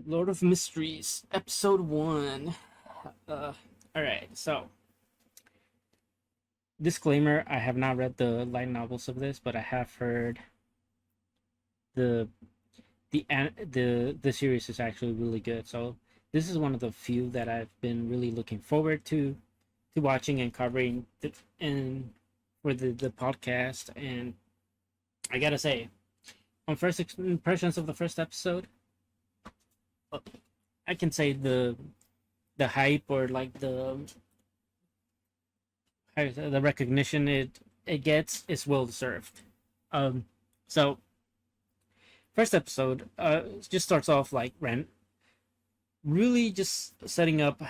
Lord of Mysteries, Episode 1. Uh, Alright, so, disclaimer, I have not read the light novels of this, but I have heard the the series is actually really good. So, this is one of the few that I've been really looking forward to watching and covering and for the podcast. And I gotta say, on first impressions of the first episode, uh, I can say the hype or like the recognition it gets is well deserved. Um, so first episode just starts off like really just setting up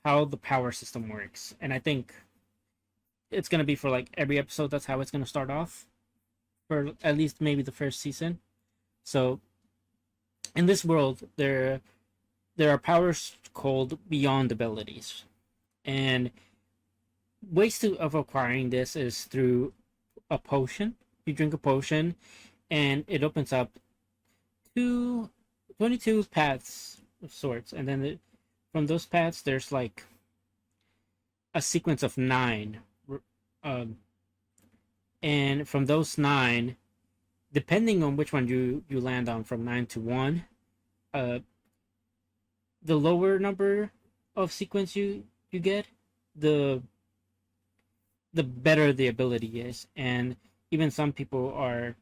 how the power system works, and I think it's gonna be for like every episode. That's how it's gonna start off for at least maybe the first season. So in this world, there are powers called beyond abilities, and ways to of acquiring this is through a potion. You drink a potion, and it opens up two 22 paths of sorts, and then from those paths there's like a sequence of nine, um, and from those nine, depending on which one you land on, from 9 to 1, uh, the lower number of sequence you get, the the better the ability is. And even some people are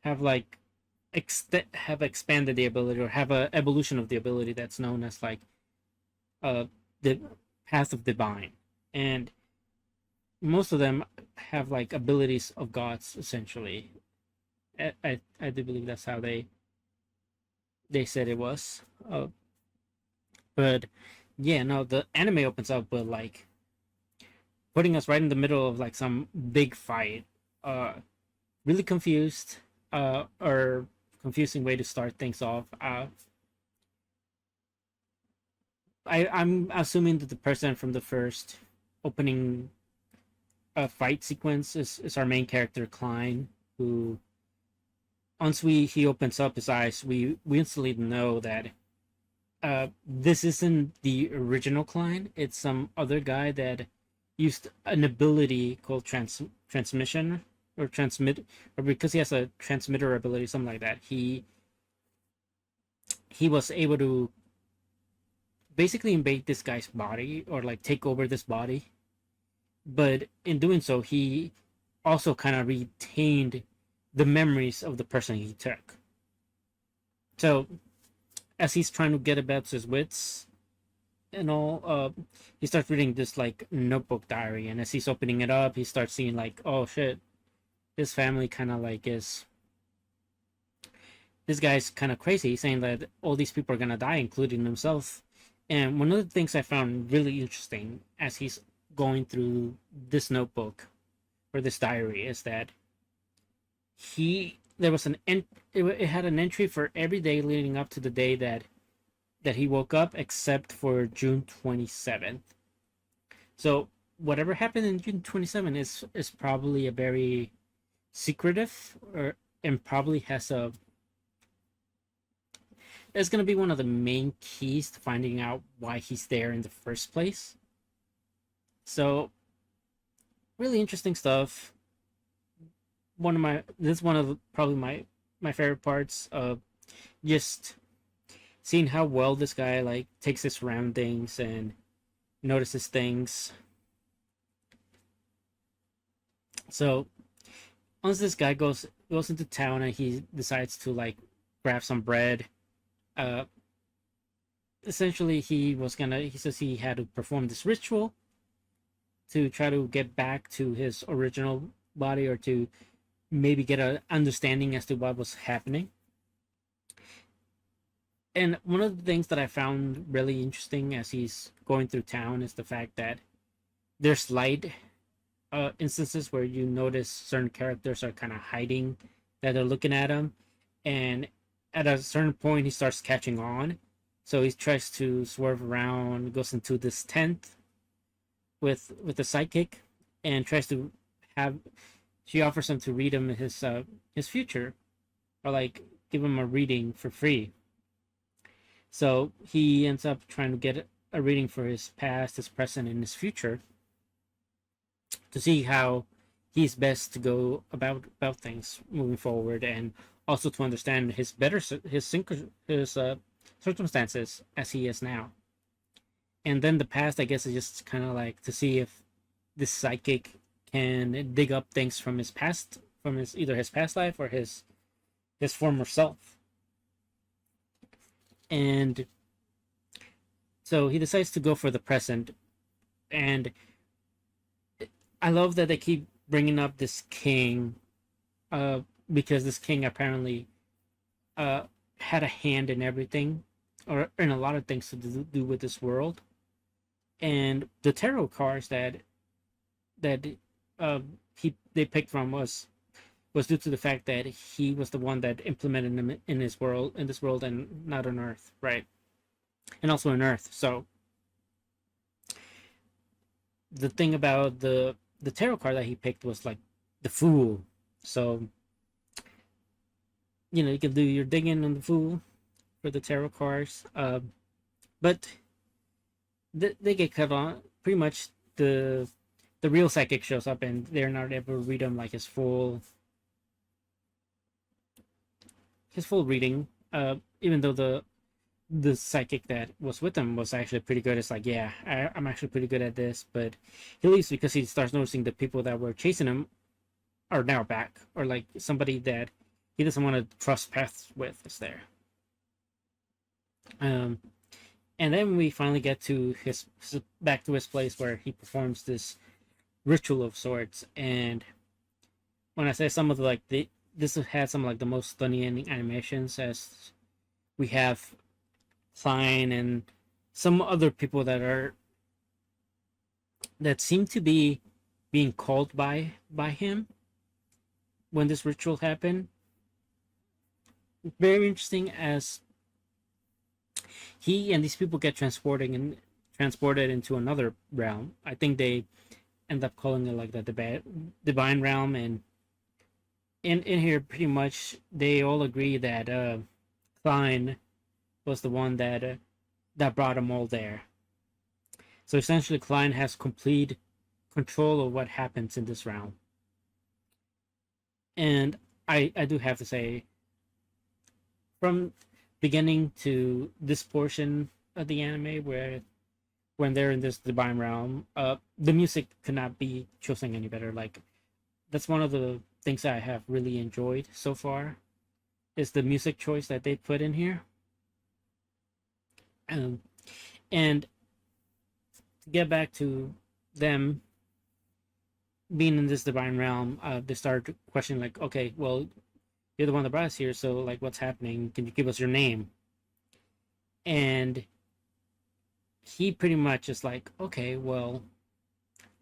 have like have expanded the ability or have a evolution of the ability that's known as like the path of divine. And most of them have like abilities of gods essentially. I do believe that's how they said it was. But yeah, no, the anime opens up with like putting us right in the middle of like some big fight. Really confused, or confusing way to start things off. I'm assuming that the person from the first opening fight sequence is our main character Klein, who once he opens up his eyes, we instantly know that this isn't the original Klein. It's some other guy that used an ability called transmission or transmit, or because he has a transmitter ability, something like that. He was able to basically invade this guy's body or like take over this body, but in doing so, he also kind of retained the memories of the person he took. So as he's trying to get about his wits and all, he starts reading this like notebook diary, and as he's opening it up, he starts seeing like, oh shit, his family kind of like is this guy's kind of crazy. He's saying that all these people are gonna die, including himself. And one of the things I found really interesting as he's going through this notebook or this diary is that he there was it had an entry for every day leading up to the day that he woke up, except for June 27th. So whatever happened in June 27th is probably a very secretive, or and probably has a it's going to be one of the main keys to finding out why he's there in the first place. So really interesting stuff. This is one of probably my favorite parts of just seeing how well this guy like takes his surroundings and notices things. So once this guy goes into town and he decides to like grab some bread, uh essentially he says he had to perform this ritual to try to get back to his original body, or to maybe get an understanding as to what was happening. And one of the things that I found really interesting as he's going through town is the fact that there's slight instances where you notice certain characters are kind of hiding, that they're looking at him, and at a certain point he starts catching on. So he tries to swerve around, goes into this tent with the sidekick, and tries to have she offers him to read him his future, or like give him a reading for free. So he ends up trying to get a reading for his past, his present, and his future to see how he's best to go about things moving forward, and also to understand his circumstances as he is now. And then the past, I guess, is just kind of like to see if this psychic can dig up things from his past, from his either his past life or his former self. And so he decides to go for the present. And I love that they keep bringing up this king, because this king apparently had a hand in everything, or in a lot of things to do with this world. And the tarot cards that they picked from was due to the fact that he was the one that implemented them in this world, and not on Earth, right? And also on Earth. So the thing about the tarot card that he picked was like the Fool. So you can do your digging on the Fool for the tarot cards, but they get cut on. Pretty much the real psychic shows up, and they're not able to read him like his full reading. Even though the psychic that was with him was actually pretty good. It's like, yeah, I'm actually pretty good at this, but he leaves because he starts noticing the people that were chasing him are now back, or like somebody that he doesn't want to cross paths with is there. And then we finally get to his back to his place where he performs this ritual of sorts. And when I say some of this has some like the most stunning animations, as we have Klein and some other people that seem to be being called by him when this ritual happened. Very interesting, as he and these people get transported into another realm. I think they end up calling it like the divine realm, and in here pretty much they all agree that Klein was the one that brought them all there. So essentially, Klein has complete control of what happens in this realm. And I do have to say, from beginning to this portion of the anime, where when they're in this divine realm, the music could not be chosen any better. Like, that's one of the things I have really enjoyed so far, is the music choice that they put in here. And to get back to them being in this divine realm, they start questioning, like, okay, well, you're the one that brought us here, so like, what's happening? Can you give us your name? And he pretty much is like, okay, well,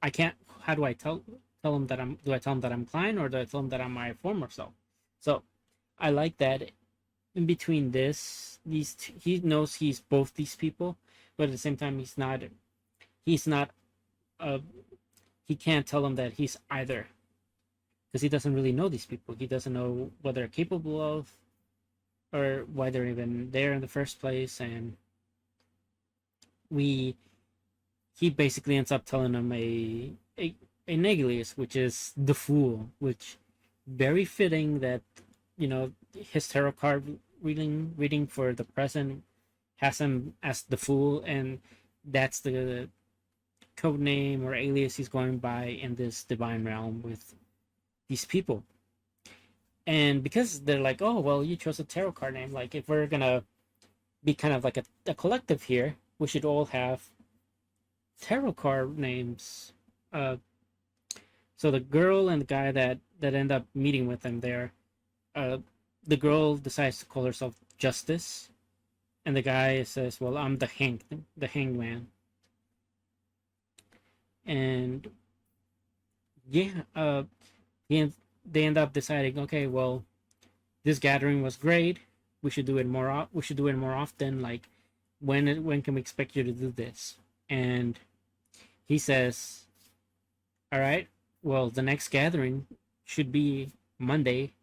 I can't. How do I tell him that I'm? Do I tell him that I'm Klein, or do I tell him that I'm my former self? So I like that. In between he knows he's both these people, but at the same time, he's not. He can't tell them that he's either, because he doesn't really know these people. He doesn't know what they're capable of, or why they're even there in the first place. And he basically ends up telling him a Neglius, which is the Fool, which very fitting that his tarot card reading for the present has him as the Fool, and that's the code name or alias he's going by in this divine realm with these people. And because they're like, oh, well, you chose a tarot card name, like, if we're gonna be kind of like a collective here, we should all have tarot card names. So the girl and the guy that end up meeting with them there, the girl decides to call herself Justice, and the guy says, well, I'm the hanged man. And yeah, they end up deciding, okay, well, this gathering was great. We should do it more. We should do it more often. Like, when can we expect you to do this? And he says, all right, well, the next gathering should be Monday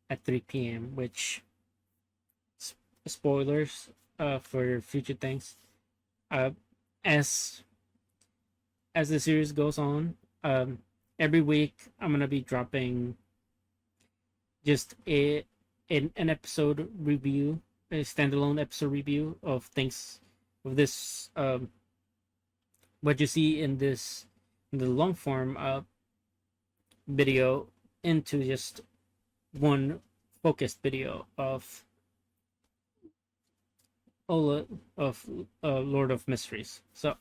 at 3 p.m., which spoilers for future things. Uh, as the series goes on, every week I'm gonna be dropping just an episode review, a standalone episode review of things of this what you see in this in the long form video into just one focused video of Ola of Lord of Mysteries. So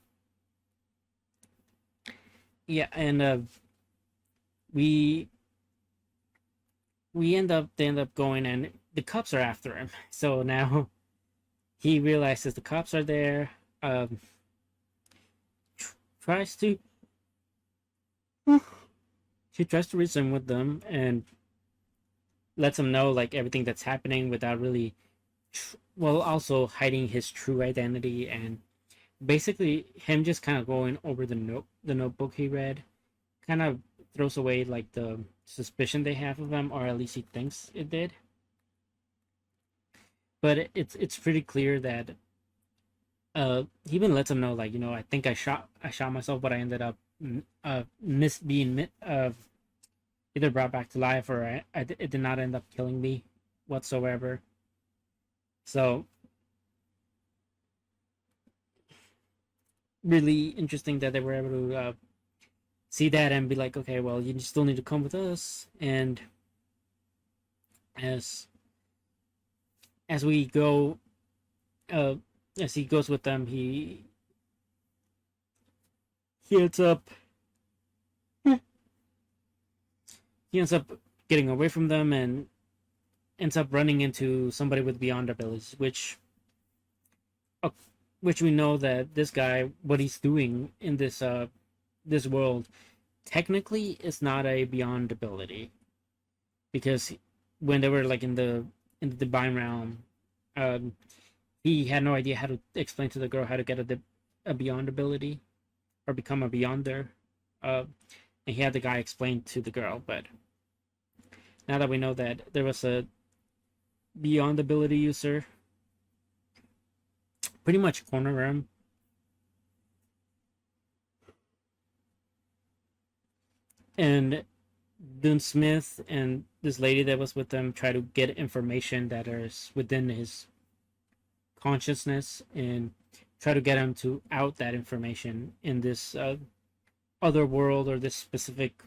yeah, and we they end up going, and the cops are after him. So now he realizes the cops are there. Um, tries to He tries to reason with them and lets them know like everything that's happening without really, well, also hiding his true identity, and basically him just kind of going over the notebook he read, kind of throws away like the suspicion they have of him, or at least he thinks it did. But it's pretty clear that he even lets him know, like, I think I shot myself, but I ended up being either brought back to life, or it did not end up killing me whatsoever. So really interesting that they were able to see that and be like, okay, well, you still need to come with us. And as we go, as he goes with them, he ends up he ends up getting away from them and ends up running into somebody with beyond abilities, which we know that this guy, what he's doing in this world, technically is not a beyond ability, because when they were like in the divine realm, um, he had no idea how to explain to the girl how to get a beyond ability or become a beyonder. Uh, and he had the guy explain to the girl, but now that we know that there was a beyond ability user, pretty much corner him. And Dune Smith and this lady that was with them try to get information that is within his consciousness and try to get him to out that information in this other world, or this specific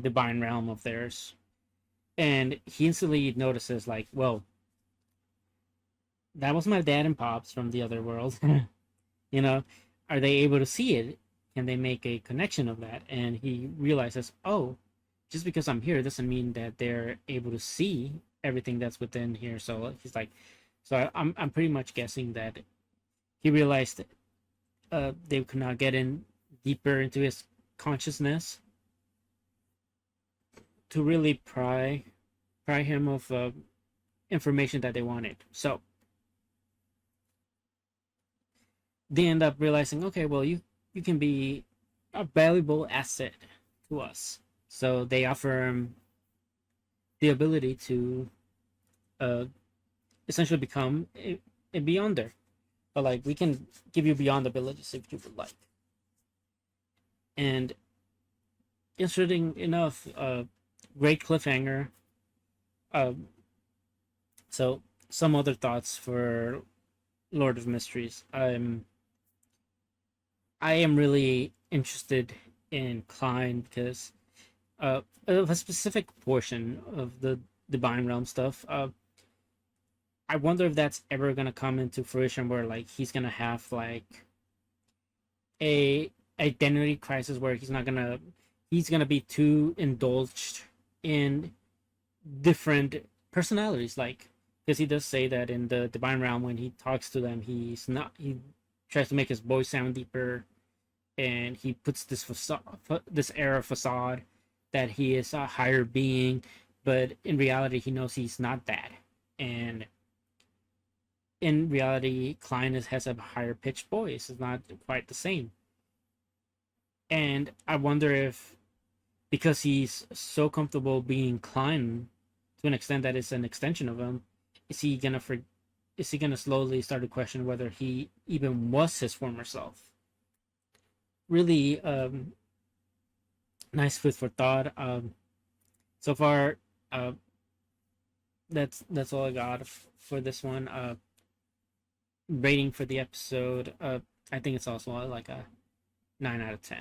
divine realm of theirs. And he instantly notices, like, well, that was my dad and pops from the other world. you know, are they able to see it? Can they make a connection of that? And he realizes, oh, just because I'm here doesn't mean that they're able to see everything that's within here. So he's like, so I'm pretty much guessing that he realized they could not get in deeper into his consciousness to really pry him of information that they wanted. So they end up realizing, okay, well, you can be a valuable asset to us. So they offer him the ability to uh, essentially become a beyonder. But like, we can give you beyond abilities if you would like. And interesting enough, great cliffhanger. So some other thoughts for Lord of Mysteries. I am really interested in Klein because of a specific portion of the Divine Realm stuff. I wonder if that's ever gonna come into fruition, where like he's gonna have like a identity crisis, where he's gonna be too indulged in different personalities, like, because he does say that in the Divine Realm, when he talks to them, he tries to make his voice sound deeper, and he puts this air of facade that he is a higher being, but in reality he knows he's not that. And in reality, Klein has a higher pitched voice. It's not quite the same. And I wonder if, because he's so comfortable being Klein to an extent that it's an extension of him, is he gonna is he gonna slowly start to question whether he even was his former self? Really, nice food for thought. So far, uh, that's all I got for this one. Rating for the episode, I think it's also like a 9 out of 10.